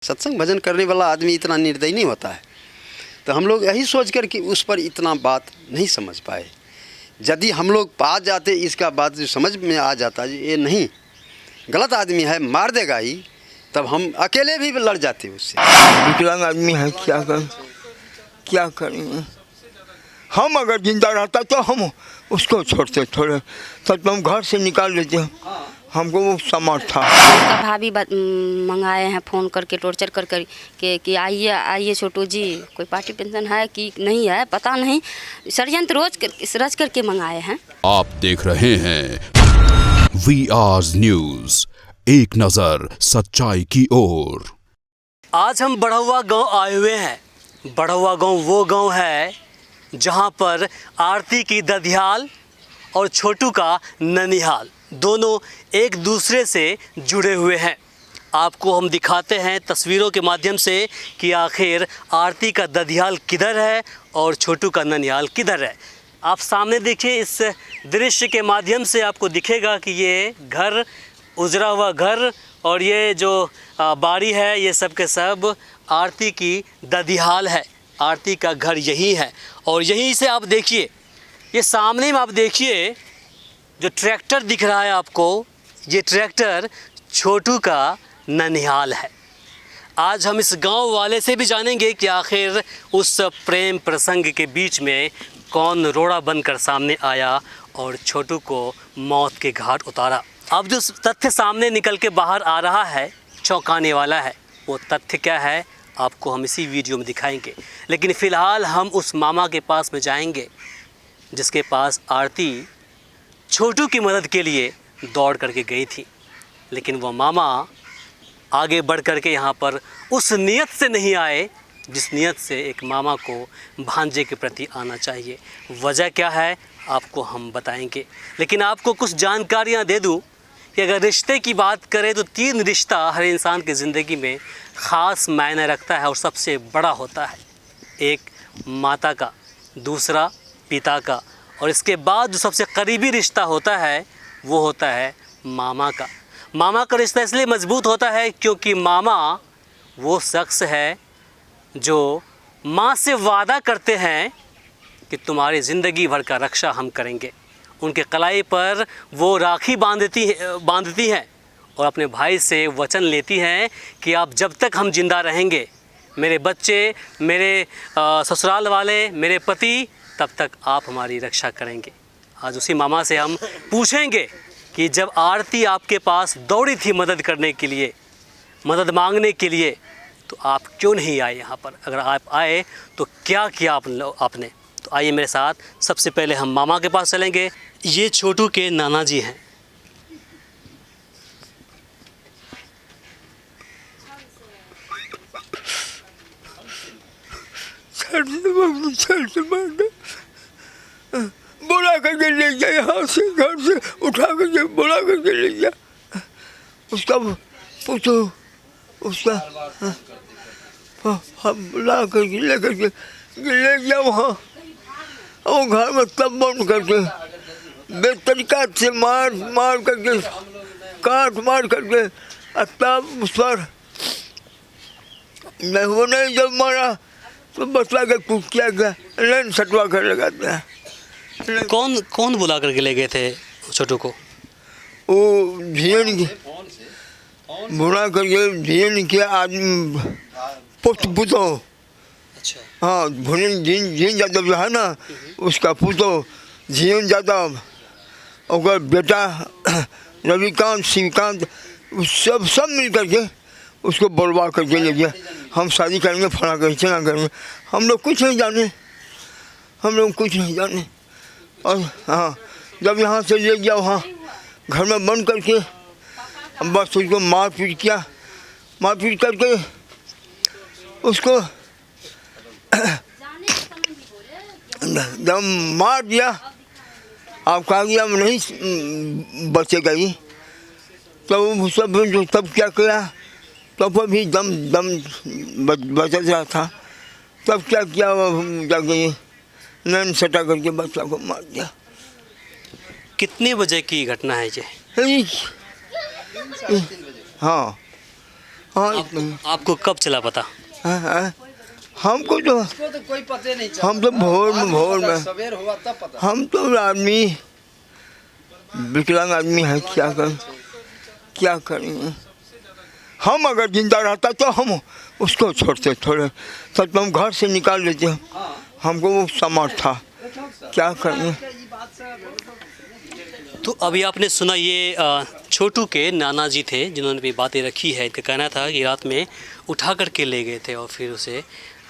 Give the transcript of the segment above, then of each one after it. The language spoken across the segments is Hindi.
सत्संग भजन करने वाला आदमी इतना निर्दयी नहीं होता है। तो हम लोग यही सोच कर कि उस पर इतना बात नहीं समझ पाए। यदि हम लोग पास जाते इसका बात जो समझ में आ जाता ये नहीं गलत आदमी है, मार देगा ही, तब हम अकेले भी लड़ जाते उससे। विकलांग आदमी है, क्या करेंगे। हम अगर जिंदा रहता तो हम उसको छोड़ते थोड़े, तब तो हम घर से निकाल लेते। हमको वो समर्थ था। उसका भाभी मंगाए हैं फ़ोन करके, टॉर्चर कर कर के कि आइए छोटू जी, कोई पार्टी पेंशन है कि नहीं है पता नहीं, षड्यंत्र रच करके मंगाए हैं। आप देख रहे हैं VR न्यूज़, एक नज़र सच्चाई की ओर। आज हम बढ़ौआ गांव आए हुए हैं। बढ़ौआ गांव वो गांव है जहां पर आरती की दधियाल और छोटू का ननिहाल दोनों एक दूसरे से जुड़े हुए हैं। आपको हम दिखाते हैं तस्वीरों के माध्यम से कि आखिर आरती का दधियाल किधर है और छोटू का ननिहाल किधर है। आप सामने देखिए, इस दृश्य के माध्यम से आपको दिखेगा कि ये घर, उजरा हुआ घर और ये जो बाड़ी है, ये सब के सब आरती की दधियाल है। आरती का घर यही है और यहीं से आप देखिए, ये सामने में आप देखिए जो ट्रैक्टर दिख रहा है आपको, ये ट्रैक्टर छोटू का ननिहाल है। आज हम इस गांव वाले से भी जानेंगे कि आखिर उस प्रेम प्रसंग के बीच में कौन रोड़ा बनकर सामने आया और छोटू को मौत के घाट उतारा। अब जो तथ्य सामने निकल के बाहर आ रहा है, चौंकाने वाला है। वो तथ्य क्या है आपको हम इसी वीडियो में दिखाएंगे। लेकिन फ़िलहाल हम उस मामा के पास में जाएंगे जिसके पास आरती छोटू की मदद के लिए दौड़ करके गई थी। लेकिन वह मामा आगे बढ़ करके यहाँ पर उस नियत से नहीं आए जिस नियत से एक मामा को भांजे के प्रति आना चाहिए। वजह क्या है आपको हम बताएंगे। लेकिन आपको कुछ जानकारियाँ दे दूँ कि अगर रिश्ते की बात करें तो 3 रिश्ता हर इंसान की ज़िंदगी में ख़ास मायने रखता है और सबसे बड़ा होता है। एक माता का, दूसरा पिता का, और इसके बाद जो सबसे करीबी रिश्ता होता है वो होता है मामा का। मामा का रिश्ता इसलिए मजबूत होता है क्योंकि मामा वो शख्स है जो माँ से वादा करते हैं कि तुम्हारी ज़िंदगी भर का रक्षा हम करेंगे। उनके कलाई पर वो राखी बांधती हैं और अपने भाई से वचन लेती हैं कि आप जब तक हम जिंदा रहेंगे, मेरे बच्चे, मेरे ससुराल वाले, मेरे पति, तब तक आप हमारी रक्षा करेंगे। आज उसी मामा से हम पूछेंगे कि जब आरती आपके पास दौड़ी थी मदद करने के लिए, मदद मांगने के लिए, तो आप क्यों नहीं आए यहाँ पर? अगर आप आए तो क्या किया आपने? तो आइए मेरे साथ, सबसे पहले हम मामा के पास चलेंगे। ये छोटू के नाना जी हैं। बुला करके ले गया, यहाँ से घर से उठा करके बुला करके ले गया। उसका पूछो, उसका बुला करके ले करके ले गया वहाँ। और घर में तब बंद करके बेतरीका से मार करके, काट मार करके, तब उस पर नहीं जब मारा तो बतला के कुछ किया गया, लाइन सटवा कर लगा दिया। कौन बुला करके ले गए थे छोटू को? वो झीन की बुला करके, झीन के आदमी पुतो। अच्छा। हाँ, झीन यादव जो है ना, उसका पुतो झीन यादव, और बेटा रविकांत, शिवकांत, सब मिल करके उसको बुलवा करके ले गया। हम शादी करेंगे, फला करेंगे, हम लोग कुछ नहीं जाने। और हाँ, जब यहाँ से ले गया वहाँ घर में बंद करके, बस उसको मारपीट करके उसको जब मार दिया, आप कहा कि हम नहीं बचेगा ही, तो सब तब क्या किया, तब भी दम बच रहा था, तब क्या किया, जाके नैन सटा करके बच्चा को मार दिया। कितने बजे की घटना है ये? हाँ, हाँ इतना। आपको कब चला पता? हाँ, हमको तो कोई पता नहीं हम तो भोर में सवेर हुआ तब पता। हम तो आदमी विकलांग आदमी है, क्या करेंगे। हम अगर जिंदा रहता तो हम उसको छोड़ते थोड़े, तब तो हम घर से निकाल देते। हमको वो समर्थ था, क्या करेंगे। तो अभी आपने सुना ये छोटू के नाना जी थे जिन्होंने भी बातें रखी है। इनका कहना था कि रात में उठा करके ले गए थे और फिर उसे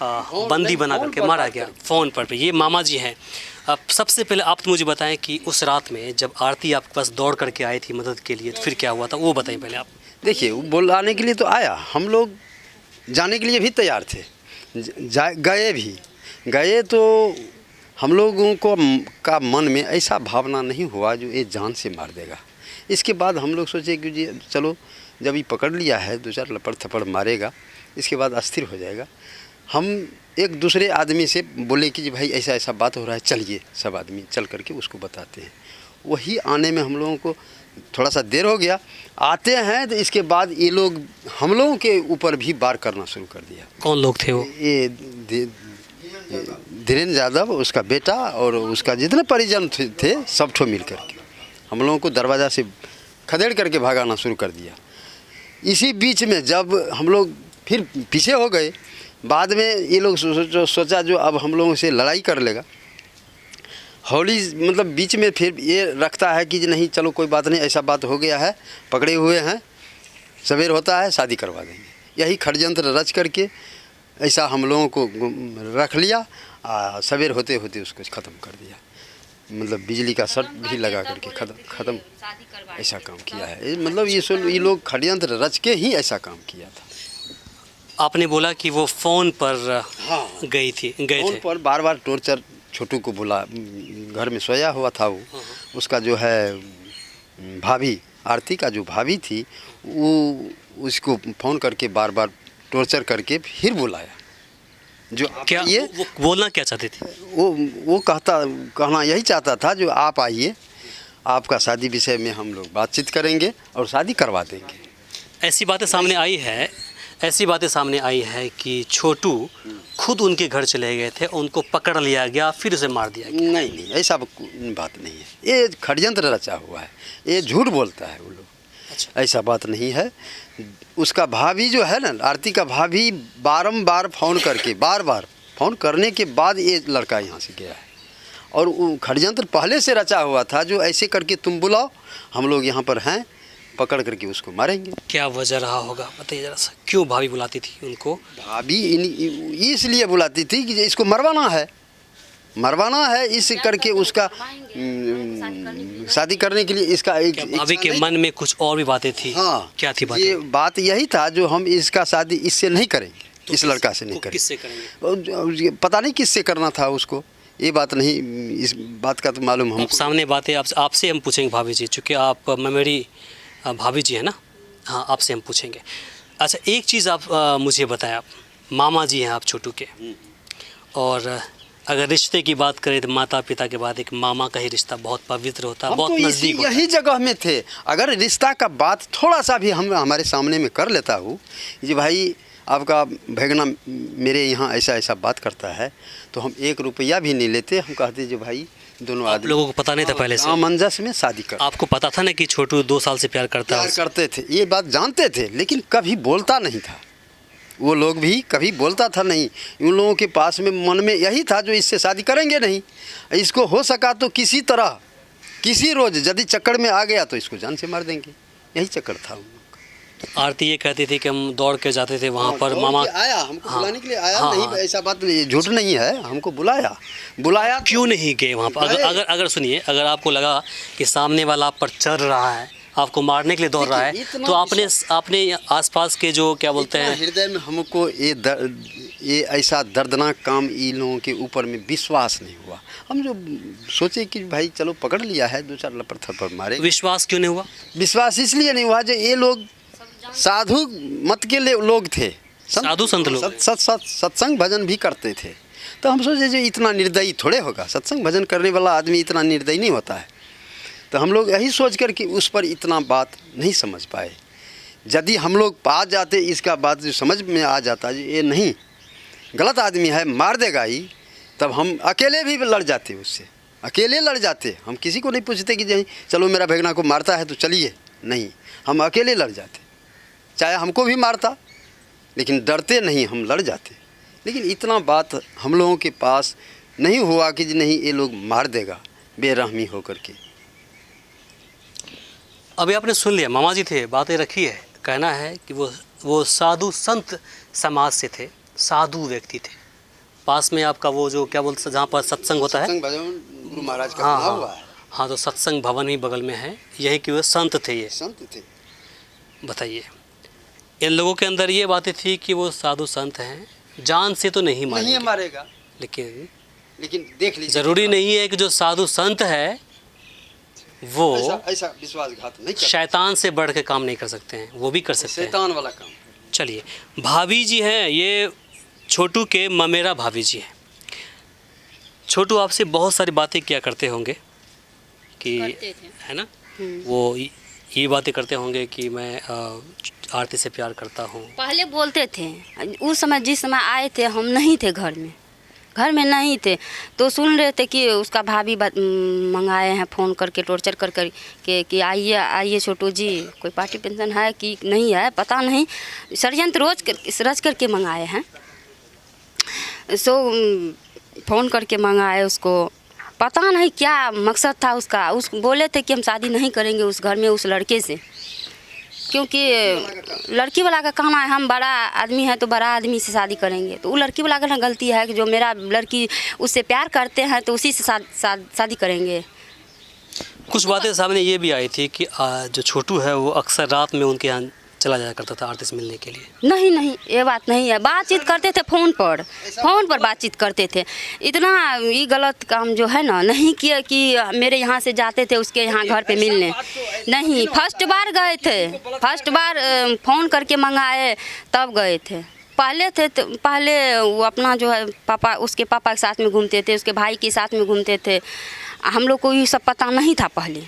बंदी बना करके मारा गया फ़ोन पर। ये मामा जी हैं। अब सबसे पहले आप तो मुझे बताएं कि उस रात में जब आरती आपके पास दौड़ करके आई थी मदद के लिए, तो फिर क्या हुआ था वो बताएं पहले आप। देखिए, वो बुलाने के लिए तो आया, हम लोग जाने के लिए भी तैयार थे, गए तो हम लोगों को का मन में ऐसा भावना नहीं हुआ जो ये जान से मार देगा। इसके बाद हम लोग सोचे कि जी चलो, जब ये पकड़ लिया है 2-4 लपड़ थप्पड़ मारेगा, इसके बाद अस्थिर हो जाएगा। हम एक दूसरे आदमी से बोले कि जी भाई ऐसा ऐसा बात हो रहा है, चलिए सब आदमी चल करके उसको बताते हैं। वही आने में हम लोगों को थोड़ा सा देर हो गया। आते हैं तो इसके बाद ये लोग हम लोगों के ऊपर भी वार करना शुरू कर दिया। कौन लोग थे वो? ये धीरेन्द्र यादव, उसका बेटा और उसका जितने परिजन थे सब ठो मिल करके हम लोगों को दरवाज़ा से खदेड़ करके भगाना शुरू कर दिया। इसी बीच में जब हम लोग फिर पीछे हो गए, बाद में ये लोग सोचा जो अब हम लोगों से लड़ाई कर लेगा। हौली मतलब बीच में फिर ये रखता है कि नहीं चलो कोई बात नहीं, ऐसा बात हो गया है, पकड़े हुए हैं, सवेर होता है शादी करवा देंगे। यही षड्यंत्र रच करके ऐसा हम लोगों को रख लिया। सवेर होते होते उसको ख़त्म कर दिया, मतलब बिजली का शर्ट भी लगा करके ख़त्म ऐसा काम किया है। मतलब ये लोग षड्यंत्र रच के ही ऐसा काम किया था। आपने बोला कि वो फ़ोन पर गए थे। फ़ोन पर बार बार टॉर्चर, छोटू को बुला, घर में सोया हुआ था वो, उसका जो है भाभी, आरती का जो भाभी थी, वो उसको फ़ोन करके बार बार टॉर्चर करके फिर बुलाया। जो क्या ये वो बोलना क्या चाहते थे? वो कहना यही चाहता था जो आप आइए, आपका शादी विषय में हम लोग बातचीत करेंगे और शादी करवा देंगे। ऐसी बातें सामने आई है कि छोटू खुद उनके घर चले गए थे, उनको पकड़ लिया गया, फिर उसे मार दिया गया। नहीं, ऐसा बात नहीं है। ये षड्यंत्र रचा हुआ है, ये झूठ बोलता है वो लोग। अच्छा। ऐसा बात नहीं है। उसका भाभी जो है ना, आरती का भाभी बारंबार फ़ोन करके, बार फ़ोन करने के बाद ये लड़का यहाँ से गया है। और वो षड्यंत्र पहले से रचा हुआ था जो ऐसे करके तुम बुलाओ, हम लोग यहाँ पर हैं, पकड़ करके उसको मारेंगे। क्या वजह रहा होगा बताइए ज़रा सा, क्यों भाभी बुलाती थी उनको? भाभी इसलिए बुलाती थी कि इसको मरवाना है, इस करके उसका शादी करने के लिए इसका एक भाभी के मन में कुछ और भी बातें थी। हाँ, क्या थी ये बात यही था जो हम इसका शादी इससे नहीं करेंगे, तो इस लड़का से नहीं करेंगे। किससे करेंगे? पता नहीं किससे करना था उसको, ये बात नहीं, इस बात का तो मालूम हमको। सामने बातें आपसे हम पूछेंगे भाभी जी, चूँकि आप मेरी भाभी जी है ना, हाँ आपसे हम पूछेंगे। अच्छा, एक चीज़ आप मुझे बताएं, आप मामा जी हैं आप छोटू के, और अगर रिश्ते की बात करें तो माता पिता के बाद एक मामा का ही रिश्ता बहुत पवित्र होता है, बहुत नज़दीक होता है। यही जगह में थे। अगर रिश्ता का बात थोड़ा सा भी हमारे सामने में कर लेता हूँ जी भाई आपका भैगना मेरे यहाँ ऐसा ऐसा बात करता है, तो हम 1 रुपया भी नहीं लेते। हम कहते जो भाई दोनों आदमी, लोगों को पता नहीं था पहले से? सामंजस्य में शादी कर। आपको पता था ना कि छोटू 2 साल से प्यार करते थे, ये बात जानते थे, लेकिन कभी बोलता नहीं था। वो लोग भी कभी बोलता था नहीं। उन लोगों के पास में मन में यही था जो इससे शादी करेंगे नहीं, इसको हो सका तो किसी तरह किसी रोज़ यदि चक्कर में आ गया तो इसको जान से मार देंगे, यही चक्कर था। आरती ये कहती थी कि हम दौड़ के जाते थे वहाँ पर। मामा आया हमको बुलाने के लिए आया। नहीं, ऐसा बात नहीं, झूठ नहीं है, हमको बुलाया। क्यों नहीं गए वहाँ पर? अगर सुनिए, अगर आपको लगा कि सामने वाला आप पर चढ़ रहा है, आपको मारने के लिए दौड़ रहा है, तो आपने आसपास के जो क्या बोलते हैं, हृदय में हमको ये ऐसा दर्दनाक काम इन लोगों के ऊपर में विश्वास नहीं हुआ। हम जो सोचे कि भाई चलो पकड़ लिया है, 2-4 लपड़ थप्पड़ मारे। विश्वास क्यों नहीं हुआ? विश्वास इसलिए नहीं हुआ जो ये लोग साधु मत के लोग थे, साधु संत लोग, सत्संग भजन भी करते थे। तो हम सोचे जो इतना निर्दयी थोड़े होगा, सत्संग भजन करने वाला आदमी इतना निर्दयी नहीं होता है। तो हम लोग यही सोच कर कि उस पर इतना बात नहीं समझ पाए। यदि हम लोग पास जाते इसका बात जो समझ में आ जाता जी ये नहीं गलत आदमी है, मार देगा ही, तब हम अकेले भी लड़ जाते, उससे अकेले लड़ जाते। हम किसी को नहीं पूछते कि नहीं चलो मेरा भेगना को मारता है तो चलिए, नहीं, हम अकेले लड़ जाते, चाहे हमको भी मारता लेकिन डरते नहीं, हम लड़ जाते। लेकिन इतना बात हम लोगों के पास नहीं हुआ कि नहीं ये लोग मार देगा बेरहमी होकर के। अभी आपने सुन लिया, मामा जी थे, बातें रखी है, कहना है कि वो साधु संत समाज से थे, साधु व्यक्ति थे। पास में आपका वो जो क्या बोलते हैं जहाँ पर सत्संग होता है, सत्संग भवन गुरु महाराज का हाँ बना हुआ है। हाँ, तो सत्संग भवन ही बगल में है, यही कि वो संत थे। ये संत थे। बताइए, इन लोगों के अंदर ये बातें थी कि वो साधु संत हैं, जान से तो नहीं मारेगा, लेकिन देख लीजिए, ज़रूरी नहीं है कि जो साधु संत है वो ऐसा विश्वासघात नहीं कर, शैतान से बढ़ के काम नहीं कर सकते हैं, वो भी कर सकते हैं। शैतान वाला काम। चलिए, भाभी जी हैं, ये छोटू के ममेरा भाभी जी हैं। छोटू आपसे बहुत सारी बातें किया करते होंगे कि है ना, वो ये बातें करते होंगे कि मैं आरती से प्यार करता हूँ। पहले बोलते थे, उस समय जिस समय आए थे हम नहीं थे घर में नहीं थे, तो सुन रहे थे कि उसका भाभी मंगाए हैं फ़ोन करके टॉर्चर कर कि आइए छोटू जी, कोई पार्टी पेंशन है कि नहीं है पता नहीं, षड्यंत्र रच करके मंगाए हैं। सो फ़ोन करके मंगाए उसको, पता नहीं क्या मकसद था उसका। बोले थे कि हम शादी नहीं करेंगे उस घर में उस लड़के से, क्योंकि लड़की वाला का कहना है हम बड़ा आदमी है तो बड़ा आदमी से शादी करेंगे। तो वो लड़की वाला का ना गलती है कि जो मेरा लड़की उससे प्यार करते हैं तो उसी से शादी करेंगे। कुछ बातें सामने ये भी आई थी कि जो छोटू है वो अक्सर रात में उनके यहाँ चला जाया करता था आरती से मिलने के लिए। नहीं, ये बात नहीं है, बातचीत करते थे फ़ोन पर बातचीत करते थे। इतना ये गलत काम जो है ना नहीं किया कि मेरे यहाँ से जाते थे उसके यहाँ घर पे मिलने, नहीं। फर्स्ट बार गए थे, फर्स्ट बार फ़ोन करके मंगाए तब गए थे। पहले वो अपना जो है पापा, उसके पापा के साथ में घूमते थे, उसके भाई के साथ में घूमते थे। हम लोग को ये सब पता नहीं था पहले।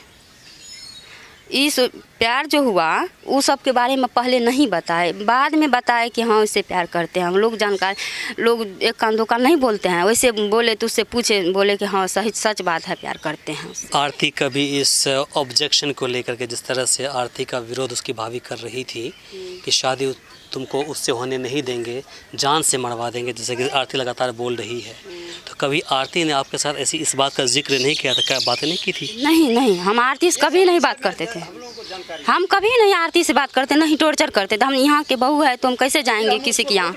इस प्यार जो हुआ वो सब के बारे में पहले नहीं बताए, बाद में बताए कि हाँ उससे प्यार करते हैं हम लोग। जानकार लोग एक कान दो कान नहीं बोलते हैं, वैसे बोले तो उससे पूछे, बोले कि हाँ सच बात है, प्यार करते हैं। आरती कभी इस ऑब्जेक्शन को लेकर के, जिस तरह से आरती का विरोध उसकी भाभी कर रही थी कि शादी तुमको उससे होने नहीं देंगे, जान से मरवा देंगे, जैसे कि आरती लगातार बोल रही है, तो कभी आरती ने आपके साथ ऐसी इस बात का जिक्र नहीं किया था, क्या बातें नहीं की थी? नहीं, हम आरती से कभी नहीं बात करते थे, हम कभी नहीं आरती से बात करते, नहीं टॉर्चर करते थे। हम यहाँ के बहू है तो हम कैसे जाएंगे किसी के यहाँ,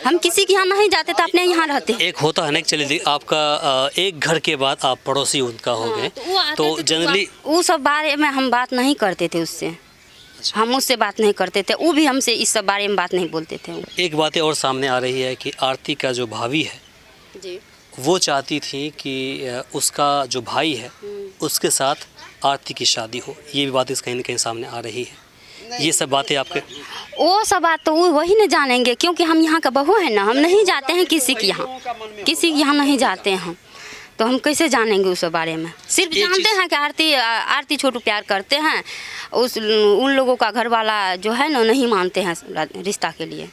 हम किसी के यहाँ नहीं जाते थे, अपने यहाँ रहते। एक होता है ना, चलिए आपका एक घर के बाद आप पड़ोसी उनका हो गए, तो जनरली वो सब बारे में हम बात नहीं करते थे उससे, हम उससे बात नहीं करते थे, वो भी हमसे इस सब बारे में बात नहीं बोलते थे। एक बात और सामने आ रही है कि आरती का जो भाभी है जी, वो चाहती थी कि उसका जो भाई है उसके साथ आरती की शादी हो, ये भी बात इस कहीं न कहीं सामने आ रही है। ये सब बातें आपके, वो सब बात तो वही नहीं जानेंगे, क्योंकि हम यहाँ का बहू है ना, हम नहीं जाते हैं किसी के यहाँ नहीं जाते हैं हम, तो हम कैसे जानेंगे उस बारे में। सिर्फ जानते हैं कि आरती छोटू प्यार करते हैं, उन लोगों का घर वाला जो है ना नहीं मानते हैं रिश्ता के लिए।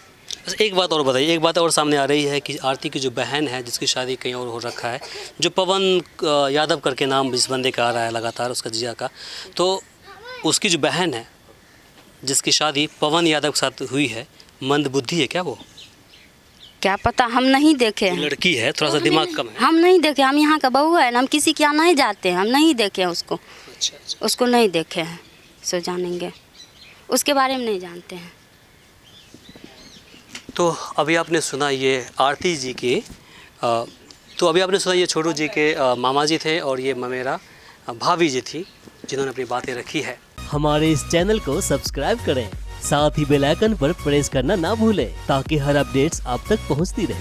एक बात और बताइए, एक बात और सामने आ रही है कि आरती की जो बहन है जिसकी शादी कहीं और हो रखा है, जो पवन यादव करके नाम जिस बंदे का आ रहा है लगातार उसका जिया का, तो उसकी जो बहन है जिसकी शादी पवन यादव के साथ हुई है, मंदबुद्धि है क्या वो? क्या पता, हम नहीं देखे हैं। लड़की है, थोड़ा सा दिमाग कम है। हम नहीं देखे, हम यहाँ का बहू है ना, हम किसी के यहाँ नहीं जाते हैं, हम नहीं देखे हैं उसको। अच्छा। उसको नहीं देखे हैं, सो जानेंगे, उसके बारे में नहीं जानते हैं। तो अभी आपने सुना ये आरती जी के ये छोटू जी के मामा जी थे और ये ममेरा भाभी जी थी जिन्होंने अपनी बातें रखी है। हमारे इस चैनल को सब्सक्राइब करें, साथ ही बेल आइकन पर प्रेस करना ना भूलें ताकि हर अपडेट्स आप तक पहुंचती रहे।